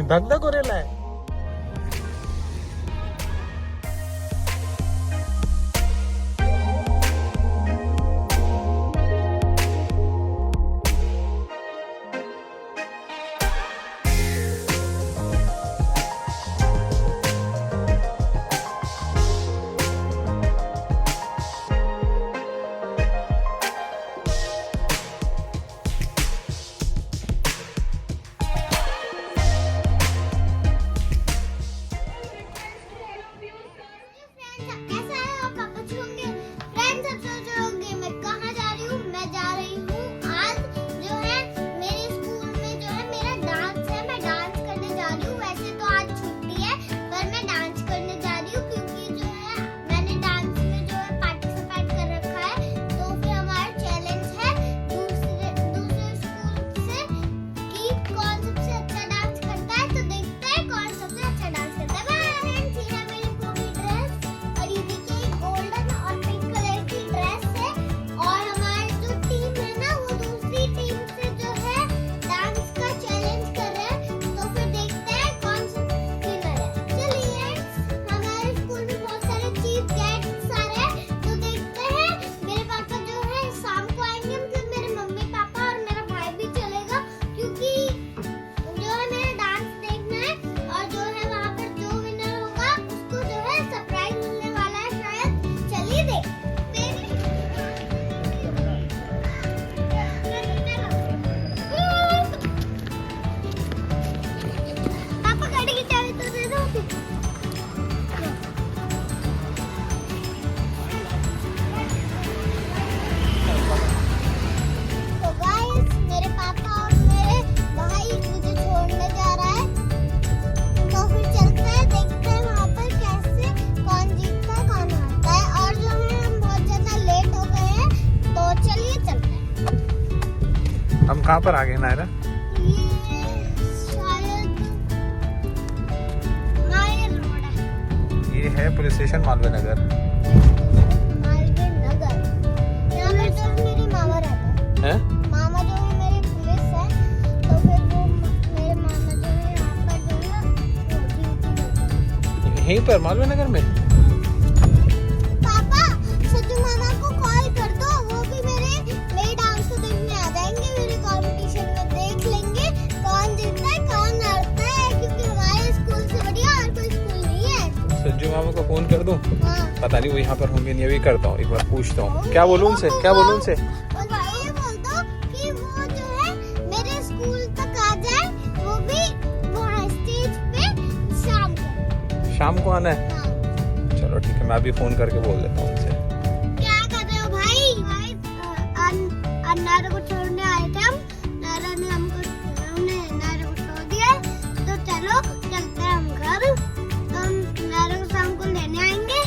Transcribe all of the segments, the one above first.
धक धक हो रेला है। हम कहाँ पर आ गए नायरा? ये है पुलिस स्टेशन मालवीय नगर। यहाँ पर जो मेरे मामा रहते हैं, मामा जो है मेरे पुलिस है, तो फिर वो मेरे मामा जो है यहाँ पर जो है वो ड्यूटी करते हैं। यहीं पर मालवीय नगर में? पापा सज्जू मामा को कॉल कर दो, वो भी मेरे डांस को देखने आ जाएंगे, मेरे कंपटीशन में देख लेंगे कौन जीतता है कौन हारता है, क्योंकि हमारे स्कूल से बढ़िया और कोई स्कूल नहीं है। सज्जू मामा को फोन कर दूं? हाँ। पता नहीं वो यहाँ पर होंगे नहीं, अभी करता हूँ, एक बार पूछता हूँ। क्या बोलूँ उनसे? क्या बोलूँ उनसे? ये बोल दो कि वो जो है मेरे स्कूल तक आ जाए, वो भी वहाँ स्टेज पे शाम को। शाम को आना है? हाँ। चलो ठीक है, मैं अभी फोन करके बोल देता हूँ उनसे। क्या कर रहे हो भाई? नायरा को छोड़ने आए थे हम, नायरा ने हमने नायरा को छोड़ दिया, तो चलो चलते हैं हम घर। तो हम नायरा को शाम को लेने आएंगे,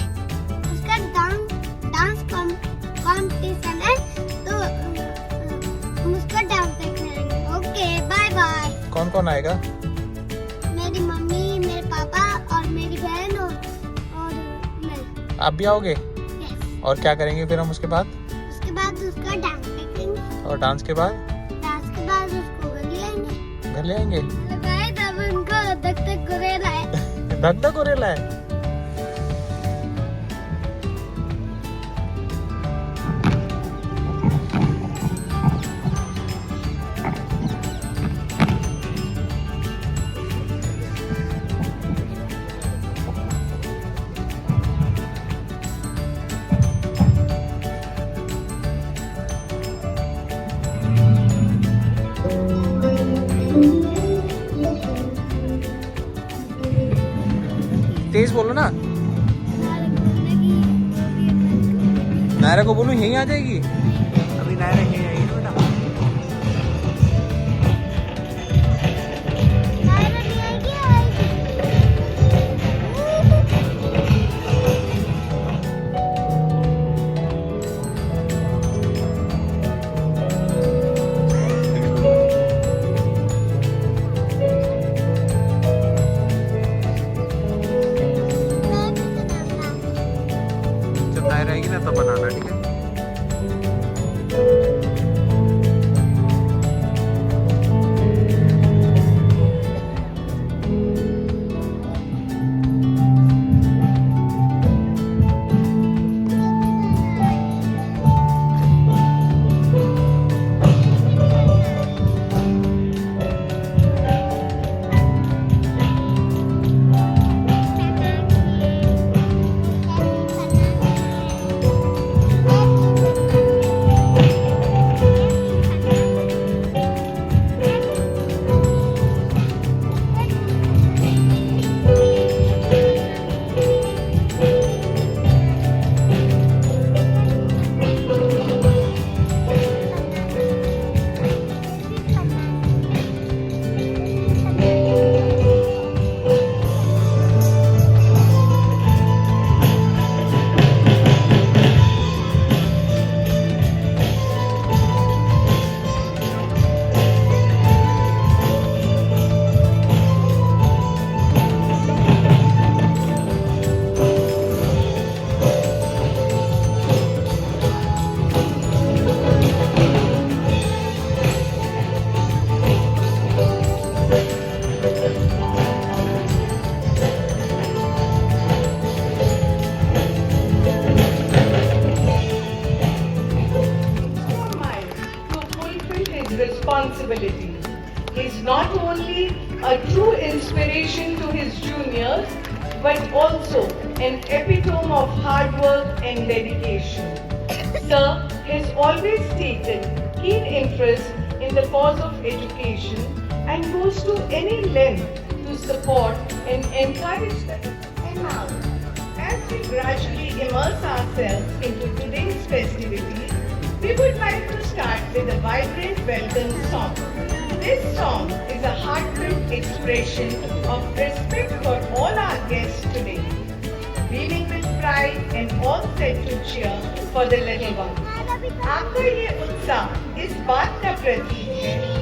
उसका डांस कॉम्पिटिशन है, तो हम उसका डांस देखने आएंगे। Okay bye bye. कौन कौन आएगा? मेरी मम्मी, मेरे पापा और मेरी बहन और मैं। आप भी आओगे? यस। और क्या करेंगे फिर हम उसके बाद? उसके बाद उसका डांस देखेंगे, और डांस के बाद? डांस के बाद उसको घर ले आएंगे। घर ले आएंगे? तब उनको धक धक गुरेला है। धक धक हो रेला है। तेज बोलो ना। नायरा को बोलूं यहीं आ जाएगी? अभी नायरा यहीं आएगी ना बेटा। जब नायरा आएगी ना तब बनाना, ठीक है? but also an epitome of hard work and dedication. Sir has always taken keen interest in the cause of education and goes to any length to support and encourage them. And now, as we gradually immerse ourselves into today's festivities, we would like to start with a vibrant welcome song. This song is a heartfelt expression of respect for all our guests today, beaming with pride and all set to cheer for the little one. आपका ये उत्साह इस बात का प्रतीक है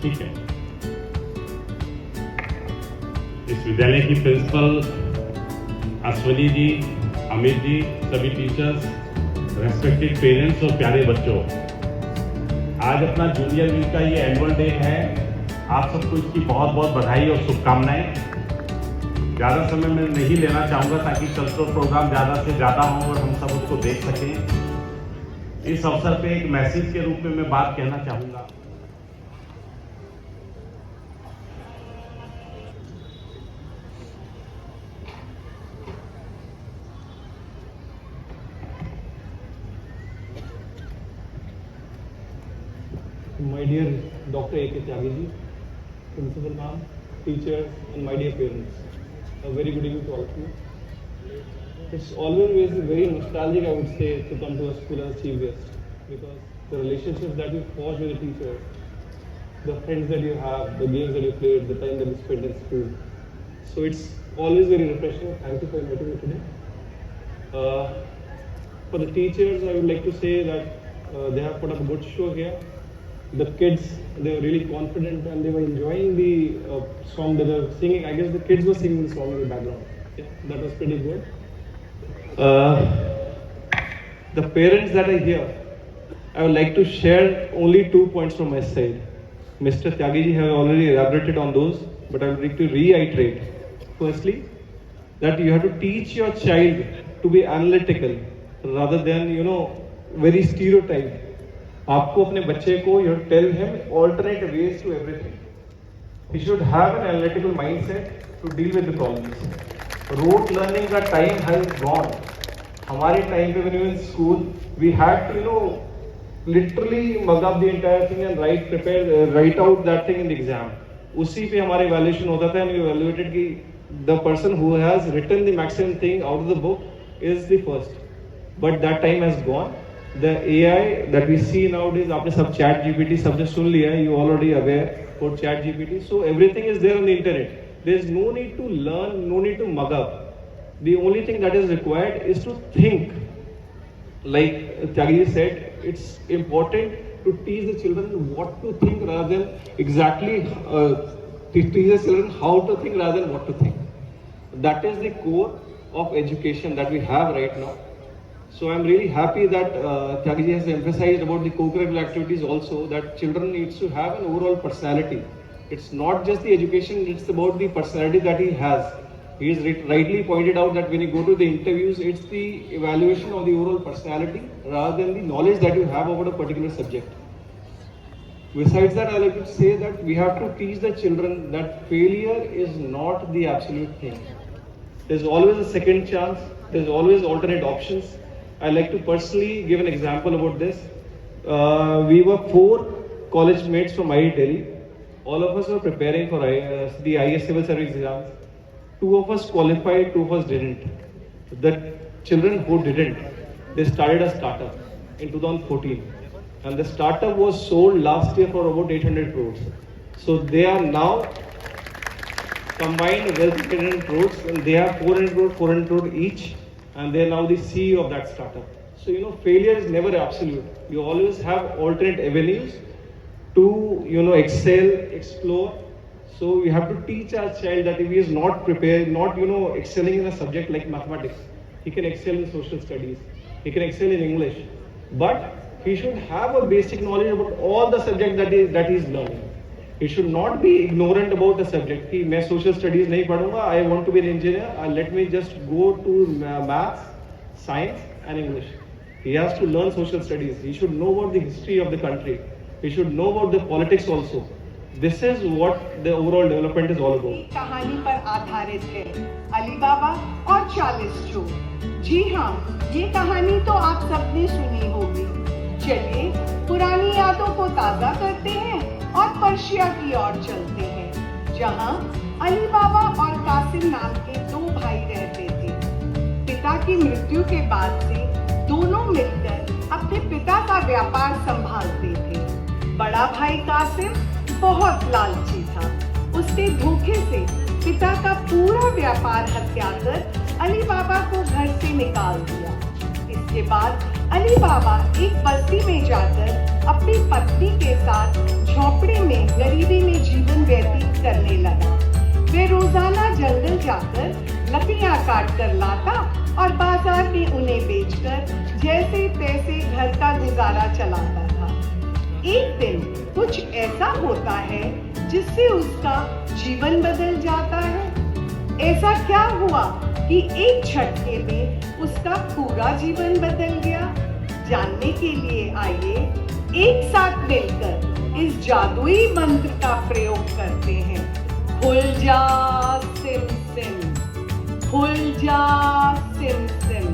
ठीक है। इस विद्यालय की प्रिंसिपल अश्वनी जी, अमित जी, सभी टीचर्स, रेस्पेक्टेड पेरेंट्स और प्यारे बच्चों, आज अपना जूनियर वीक का ये एनुअल डे है। आप सबको इसकी बहुत बहुत बधाई और शुभकामनाएं। ज़्यादा समय मैं नहीं लेना चाहूँगा ताकि कल्चरल प्रोग्राम ज़्यादा से ज़्यादा हों और हम सब उसको देख सकें। इस अवसर पे एक मैसेज के रूप में मैं बात कहना चाहूँगा। My dear Dr. A.K. Tyagi ji, Principal Ma'am, teachers and my dear parents, a very good evening to all of you. It's always very nostalgic, I would say, to come to a school as a chief guest because the relationships that you forge with the teachers, the friends that you have, the games that you played, the time that you spent in school. So it's always very refreshing. Thank you for inviting me today. For the teachers, I would like to say that they have put up a good show here. The kids, they were really confident and they were enjoying the song that they were singing. I guess the kids were singing the song in the background. Yeah, that was pretty good. The parents that are here, I would like to share only 2 points from my side. Mr. Tyagi ji have already elaborated on those, but I would like to reiterate. Firstly, that you have to teach your child to be analytical rather than, very stereotyped. आपको अपने बच्चे को you tell him alternate ways to everything. He should have an analytical mindset to deal with the problems. Rote learning का time has gone. हमारे time पे when we were in school, we had to literally mug up the entire thing and write out that thing in the exam. उसी पे हमारे evaluation होता था and we evaluated कि the person who has written the maximum thing out of the book is the first. But that time has gone. The AI that we see nowadays, आपने सब chat GPT सबने सुन लिया है, you already aware for chat GPT. So everything is there on the internet. There is no need to learn, no need to mug up. The only thing that is required is to think. Like Tyagi said, it's important to teach the children what to think rather than exactly teach the children how to think rather than what to think. That is the core of education that we have right now. So I'm really happy that Tyagi ji has emphasized about the co-curricular activities also, that children needs to have an overall personality. It's not just the education, it's about the personality that he has. He has rightly pointed out that when you go to the interviews, it's the evaluation of the overall personality rather than the knowledge that you have about a particular subject. Besides that, I like to say that we have to teach the children that failure is not the absolute thing. There's always a second chance, there's always alternate options. I like to personally give an example about this. We were 4 college mates from IIT Delhi. All of us were preparing for the IAS Civil Service exams. 2 of us qualified, 2 of us didn't. The children who didn't, they started a startup in 2014. And the startup was sold last year for about 800 crores. So they are now combined wealth of 800 crores and they have 400 crore each. And they are now the CEO of that startup. So, failure is never absolute. You always have alternate avenues to, excel, explore. So we have to teach our child that if he is not prepared, not, excelling in a subject like mathematics, he can excel in social studies, he can excel in English. But he should have a basic knowledge about all the subject that he is learning. He should not be ignorant about the subject. कि मैं social studies नहीं पढ़ूंगा, I want to be an engineer, let me just go to maths, science and English. He has to learn social studies. He should know about the history of the country. He should know about the politics also. This is what the overall development is all about. कहानी पर आधारित है अली बाबा और 40 चोर। जी हाँ, ये कहानी तो आप सबने सुनी होगी। चलिए पुरानी यादों को ताज़ा करते हैं और पर्शिया की ओर चलते हैं, जहाँ अली बाबा और कासिम नाम के 2 भाई रहते थे। पिता की मृत्यु के बाद से दोनों मिलकर अपने पिता का व्यापार संभालते थे। बड़ा भाई कासिम बहुत लालची था। उसने धोखे से पिता का पूरा व्यापार हत्या कर अली बाबा को घर से निकाल दिया। इसके बाद अली बाबा एक बस्ती में जाकर अपनी पत्नी के साथ झोपड़े में गरीबी में जीवन व्यतीत करने लगा। वे रोजाना जंगल जाकर लकड़ियां काट कर लाता और बाजार में उन्हें बेचकर जैसे तैसे घर का गुजारा चलाता था। एक दिन कुछ ऐसा होता है जिससे उसका जीवन बदल जाता है। ऐसा क्या हुआ कि एक झटके में उसका पूरा जीवन बदल गया? जानने के लिए आइए एक साथ मिलकर इस जादुई मंत्र का प्रयोग करते हैं। खुल जा सिम सिम, खुल जा सिम सिम।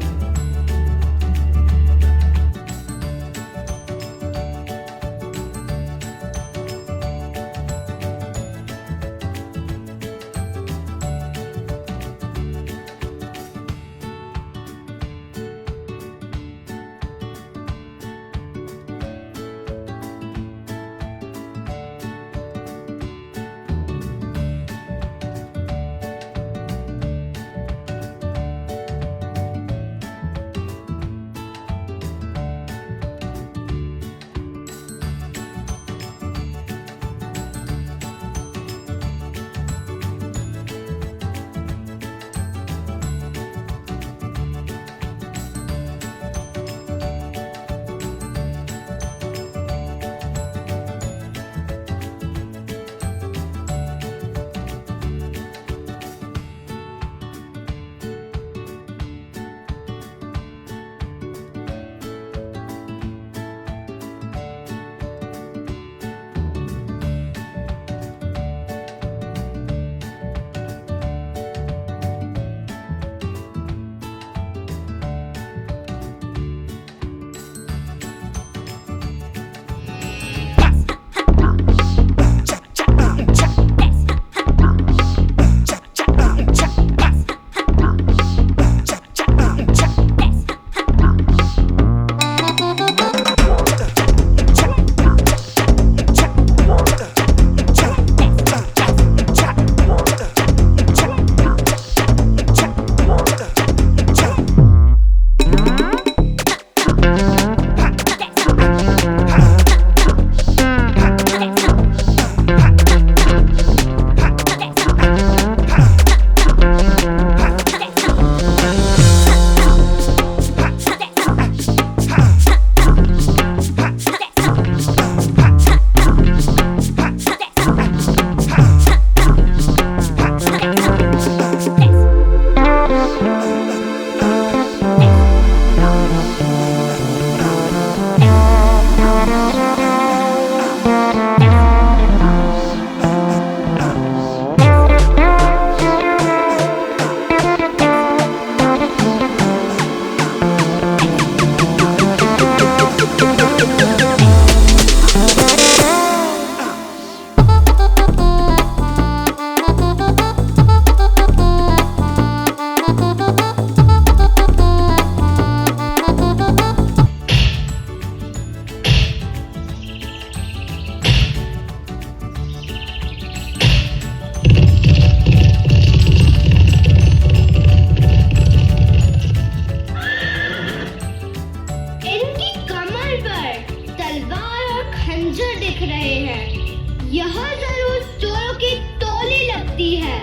रहे हैं। यह जरूर चोरों की टोली लगती है,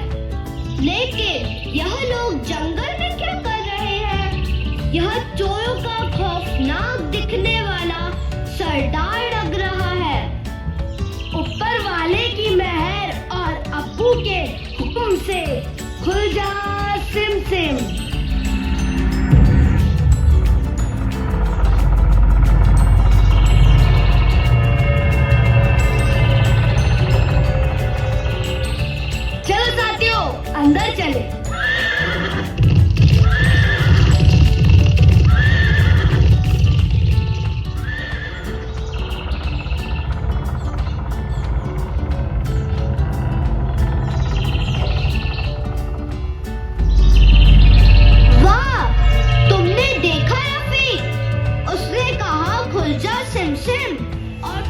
लेकिन यह लोग जंगल में क्या कर रहे हैं? यह चोरों का खौफनाक दिखने वाला सरदार लग रहा है। ऊपर वाले की मेहर और अब्बू के हुक्म से खुल जा सिम सिम। चलो साथियों, अंदर चले। वाह, तुमने देखा रफीक? उसने कहा खुल जा सिम सिम और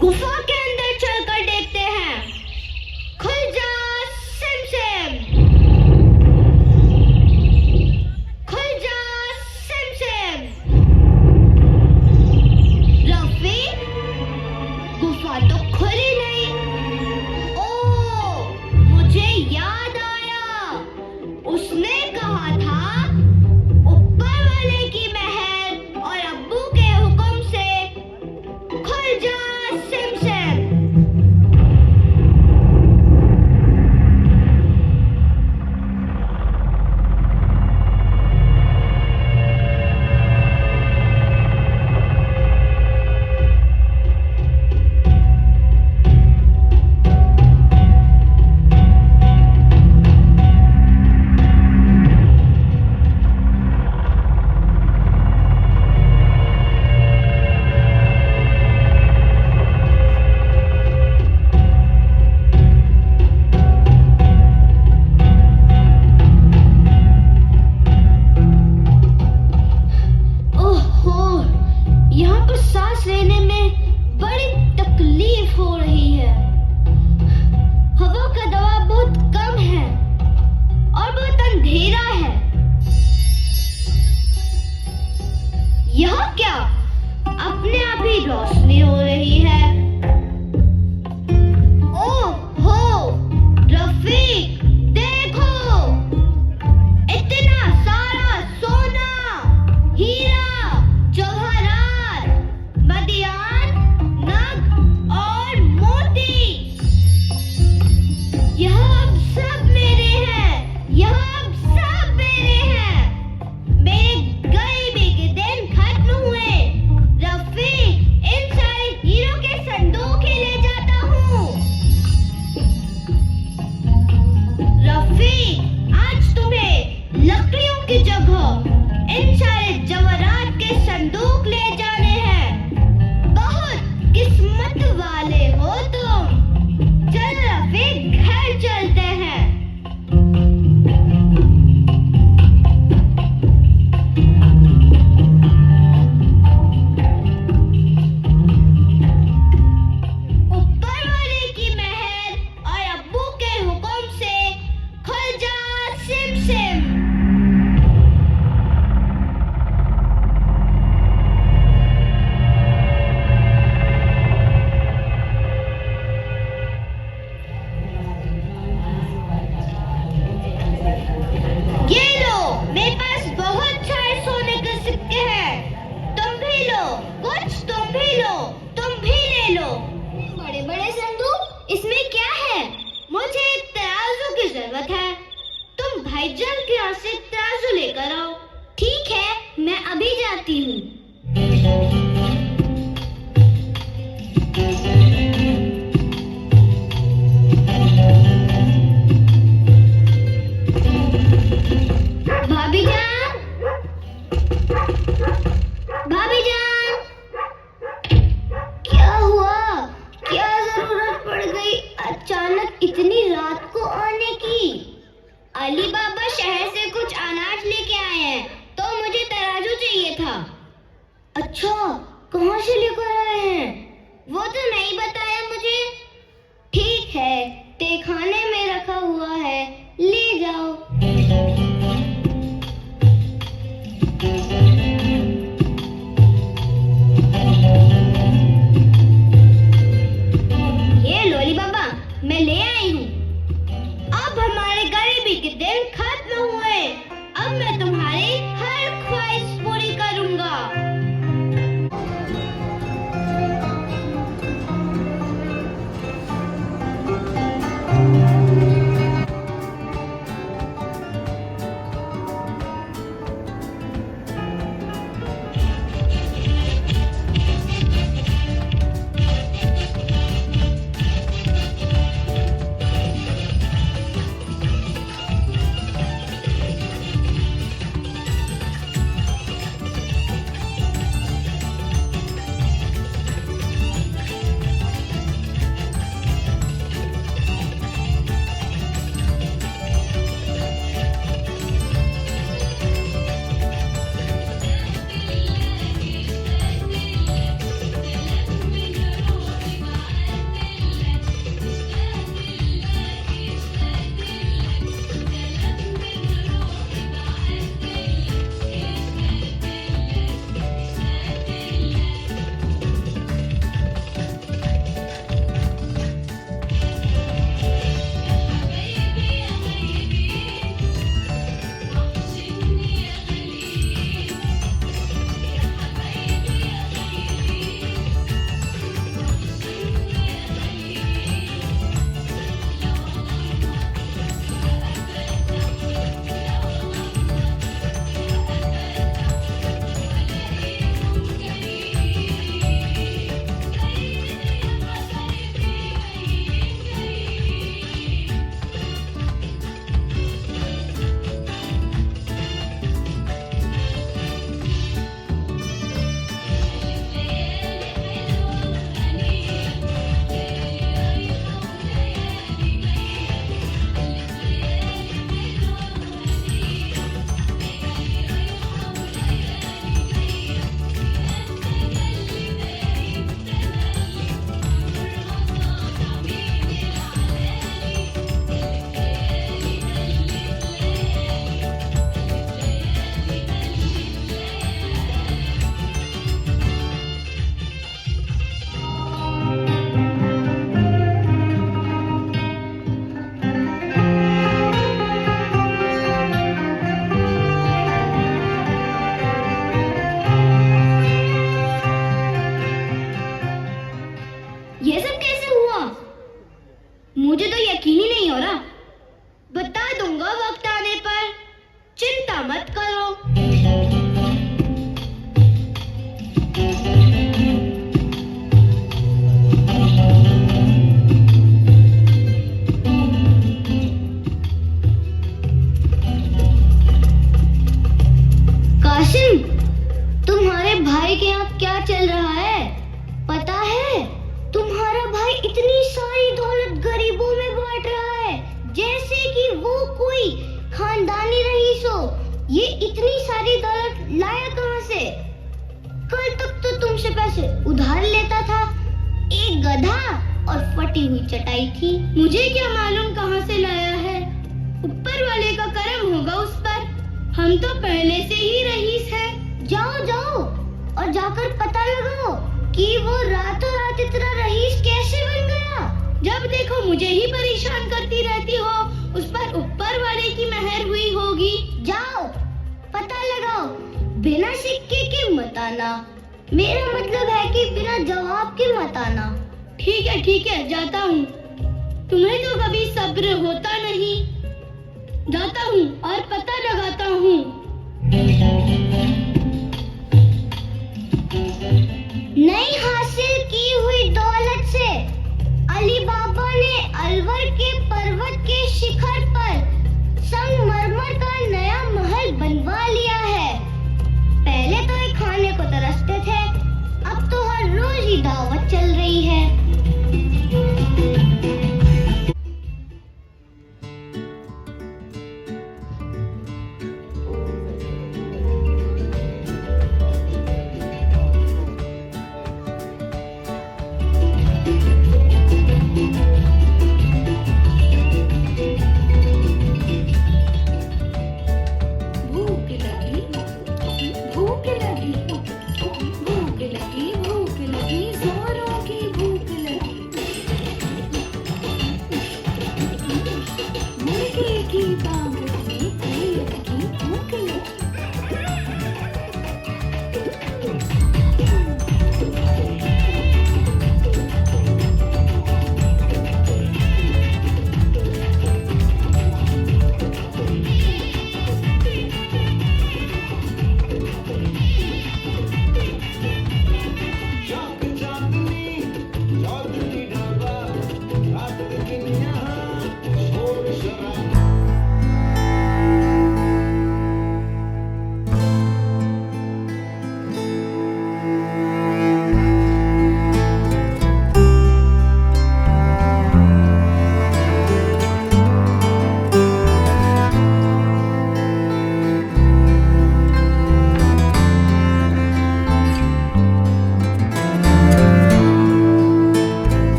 गुफा के अंदर चलकर देखते हैं। खुल जा सिम सिम, खुल जा सिम सिम। रफीक, गुफा तो खुली नहीं। ओ, मुझे याद आया, उसने कहा था ऊपर वाले की मेहर और अब्बू के हुक्म से खुल जा सिम सिम। यहाँ पर सांस लेने में बड़ी तकलीफ हो रही है। हवा का दबाव बहुत कम है और बहुत अंधेरा है। यह क्या अपने आप ही रोशनी हो रही है? ओहो रफीक, देखो, इतना सारा सोना, हीरा, जवाहरात, मदियान, नग और मोती। यह अब सब मेरे हैं, यह अब सब मेरे हैं। मेरे गरीबी के दिन खत्म हुए। रफीक, इन सारे हीरों के संदूक ही ले जाता हूँ। रफीक, आज लकड़ियों की जगह इन सारे जवाहरात के संदूक ले जाने हैं। बहुत किस्मत वाले हो तुम। चलो रफीक, घर चलते हैं। ऊपर वाले की मेहर और अब्बू के हुक्म से खुल जा सिम सिम। ये लो, मेरे पास बहुत सारे सोने के सिक्के हैं। तुम भी लो, कुछ तुम भी लो, तुम भी ले लो। बड़े बड़े संदूक, इसमें क्या है? मुझे एक तराजू की जरूरत है। तुम भाईजान के यहाँ से तराजू लेकर आओ। ठीक है, मैं अभी जाती हूँ। भाभी जान, भाभी जान, क्या हुआ? क्या जरूरत पड़ गई अचानक इतनी रात को आने की? अली बाबा शहर से कुछ अनाज लेके आए हैं, तो मुझे तराजू चाहिए था। अच्छा, कहाँ से लेकर आए हैं? वो तो नहीं बताया मुझे। ठीक है, तहखाने में रखा हुआ है, ले जाओ। ये लो अली बाबा, मैं ले आई हूँ। अब हमारे गरीबी के दिन खत्म हुए। अब मैं तुम्हारी हर ख्वाहिश पूरी करूँगा। इतनी सारी दौलत गरीबों में बांट रहा है जैसे कि वो कोई खानदानी रईस हो। ये इतनी सारी दौलत लाया कहाँ से? कल तक तो तुमसे पैसे उधार लेता था। एक गधा और फटी हुई चटाई थी। मुझे क्या मालूम कहाँ से लाया है। ऊपर वाले का करम होगा उस पर। हम तो पहले से ही रईस हैं। जाओ जाओ और जाकर पता लगाओ कि वो रातों रात इतना रईस कैसे बन गया। जब देखो मुझे ही परेशान करती रहती हो, उस पर ऊपर वाले की मेहर हुई होगी। जाओ पता लगाओ। बिना सिक्के के मत आना। मेरा मतलब है कि बिना जवाब के मत आना। ठीक है जाता हूँ। तुम्हें तो कभी सब्र होता नहीं। जाता हूँ और पता लगाता हूँ। नई हासिल की हुई दौलत से अली बाबा ने अलवर के पर्वत के शिखर पर संगमरमर का नया महल बनवा लिया है। पहले तो ये खाने को तरसते थे, अब तो हर रोज ही दावत चल रही है।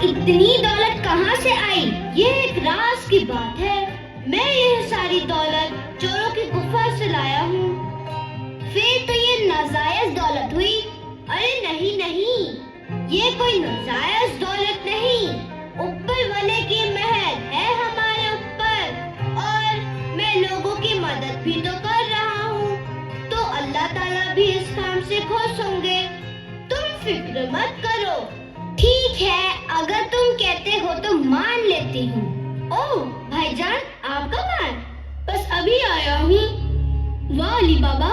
इतनी दौलत कहाँ से आई? ये एक राज की बात है। मैं यह सारी दौलत चोरों की गुफा से लाया हूँ। फिर तो ये नाजायज दौलत हुई। अरे नहीं नहीं, ये कोई नाजायज दौलत नहीं। ऊपर वाले की मेहर है हमारे ऊपर और मैं लोगों की मदद भी तो कर रहा हूँ, तो अल्लाह ताला भी इस काम से खुश होंगे। तुम फिक्र मत करो। ठीक है, अगर तुम कहते हो तो मान लेती हूँ। ओह भाईजान, आप कब आए? बस अभी आया हूँ। वाह अली बाबा,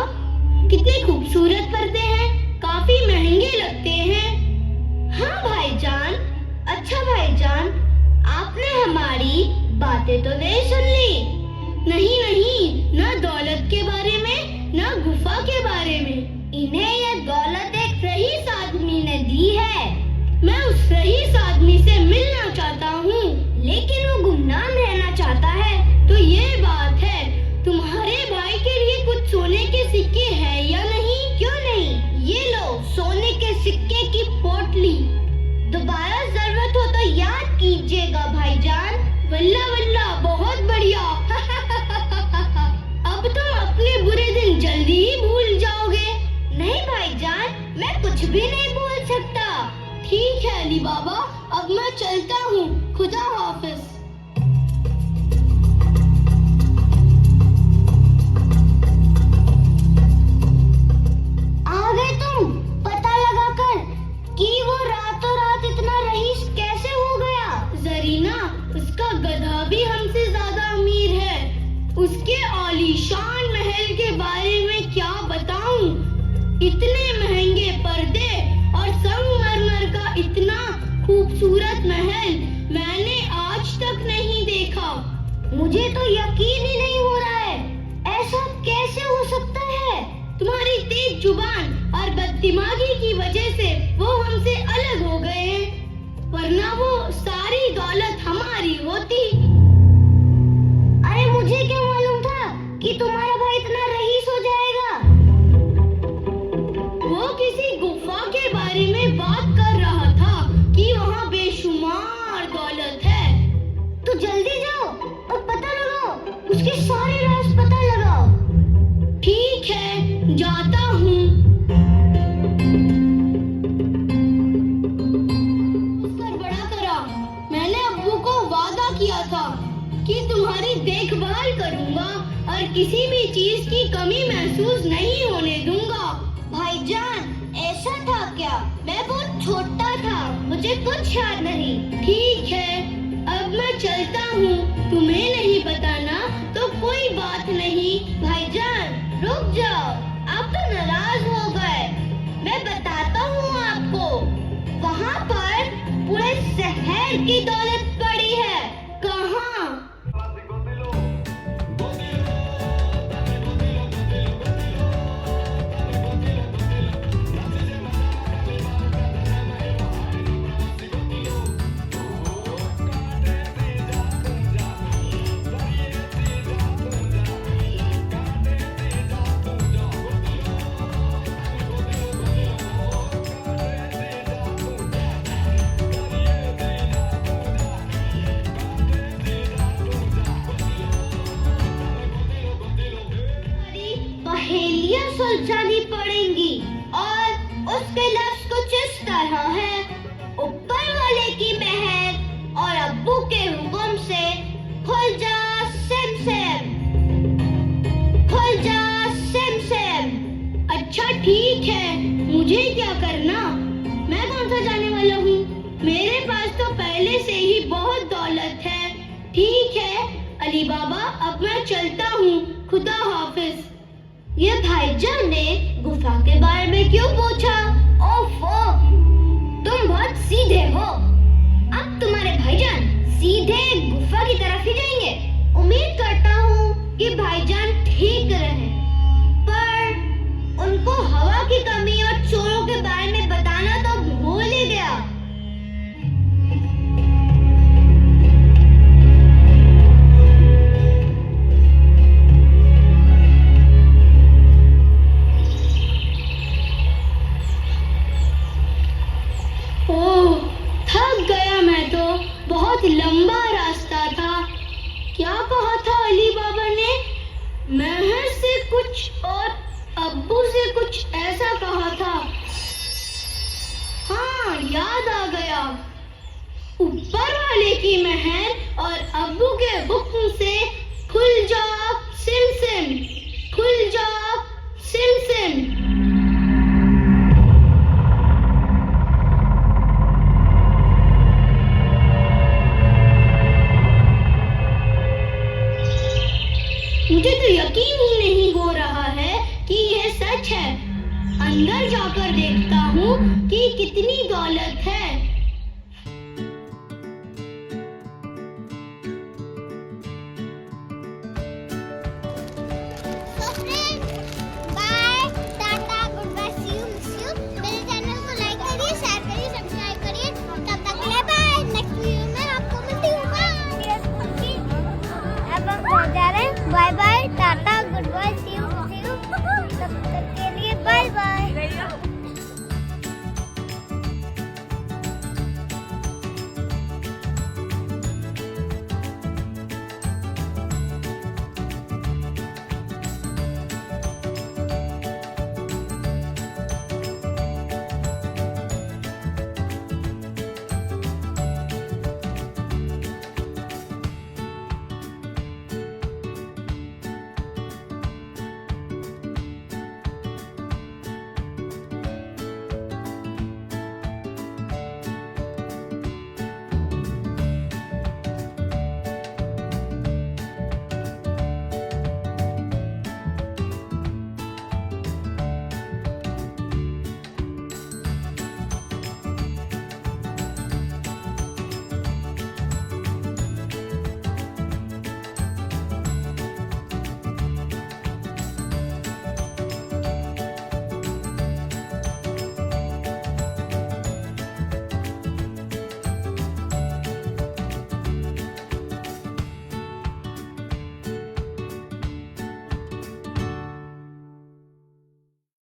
कितने खूबसूरत पर्दे हैं, काफी महंगे लगते हैं। हाँ भाईजान। अच्छा भाईजान, आपने हमारी बातें तो नहीं सुन ली? नहीं नहीं, ना दौलत के बारे में ना गुफा के बारे में। इन्हें यह दौलत एक रईस आदमी ने दी है। मैं उस रईस आदमी से मिलना चाहता हूँ, लेकिन वो गुमनाम रहना चाहता है। तो ये बात वल्ला वल्ला बहुत बढ़िया। अब तुम अपने बुरे दिन जल्दी ही भूल जाओगे। नहीं भाईजान, मैं कुछ भी नहीं भूल सकता। ठीक है अली बाबा, अब मैं चलता हूँ। खुदा हाफिज। आ गए तुम पता लगाकर कि वो रातों रात इतना रईस कैसे हो गया। जरीना, उसका गधा भी हमसे ज्यादा अमीर है। उसके आलीशान महल के बारे में क्या बताऊं। इतने महंगे पर्दे और संगमरमर का इतना खूबसूरत महल मैंने आज तक नहीं देखा। मुझे तो यकीन ही नहीं हो रहा है। ऐसा कैसे हो सकता है? तुम्हारी तेज जुबान और बददिमागी की वजह से वो हमसे अलग हो गए हैं, वरना वो सारी दौलत हमारी होती। अरे मुझे क्या मालूम था कि तुम्हारा भाई इतना रईस हो जाएगा। वो किसी गुफा के बारे में बात कर रहा था कि वहाँ बेशुमार दौलत है। तो जल्दी जाओ और पता लगाओ, उसके सारे राज पता लगाओ। ठीक है, जाता हूँ। उसकर बड़ा करा। मैंने अब्बू को वादा किया था कि तुम्हारी देखभाल करूंगा और किसी भी चीज की कमी महसूस नहीं होने दूंगा। भाईजान, ऐसा था क्या? मैं बहुत छोटा था, मुझे कुछ याद नहीं। ठीक है, अब मैं चलता हूँ। तुम्हें नहीं बताना तो कोई बात नहीं। भाईजान रुक जाओ, आप तो नाराज हो गए। मैं बताता हूँ आपको, वहाँ पर पूरे शहर की दौलत पड़ी है। कहाँ? पहेलियां सुलझानी पड़ेंगी और उसके लफ्ज कुछ इस तरह है। ऊपर वाले की मेहर और अब्बू के हुक्म से खुल जा सिम-सिम, खुल जा सिम-सिम। अच्छा ठीक है, मुझे क्या करना? मैं कौन सा जाने वाला हूँ? मेरे पास तो पहले से ही बहुत दौलत है। ठीक है अली बाबा, अब मैं चलता हूँ। खुदा हाफिज। ये भाईजान ने गुफा के बारे में क्यों पूछा? ओफो, तुम बहुत सीधे हो। अब तुम्हारे भाईजान सीधे गुफा की तरफ ही जाएंगे। उम्मीद करता हूँ कि भाईजान ठीक रहे, पर उनको हवा की कमी और चोरों के बारे में बताना तो भूल ही गया। बहुत लंबा रास्ता था। क्या कहा था अली बाबा ने? महर से कुछ और अब्बू से कुछ ऐसा कहा था। हाँ, याद आ गया। ऊपर वाले की महर और अब्बू के हुक्म से खुल जा सिम-सिम, खुल जा सिम-सिम। मुझे तो यकीन ही नहीं हो रहा है कि यह सच है। अंदर जाकर देखता हूँ कि कितनी दौलत है।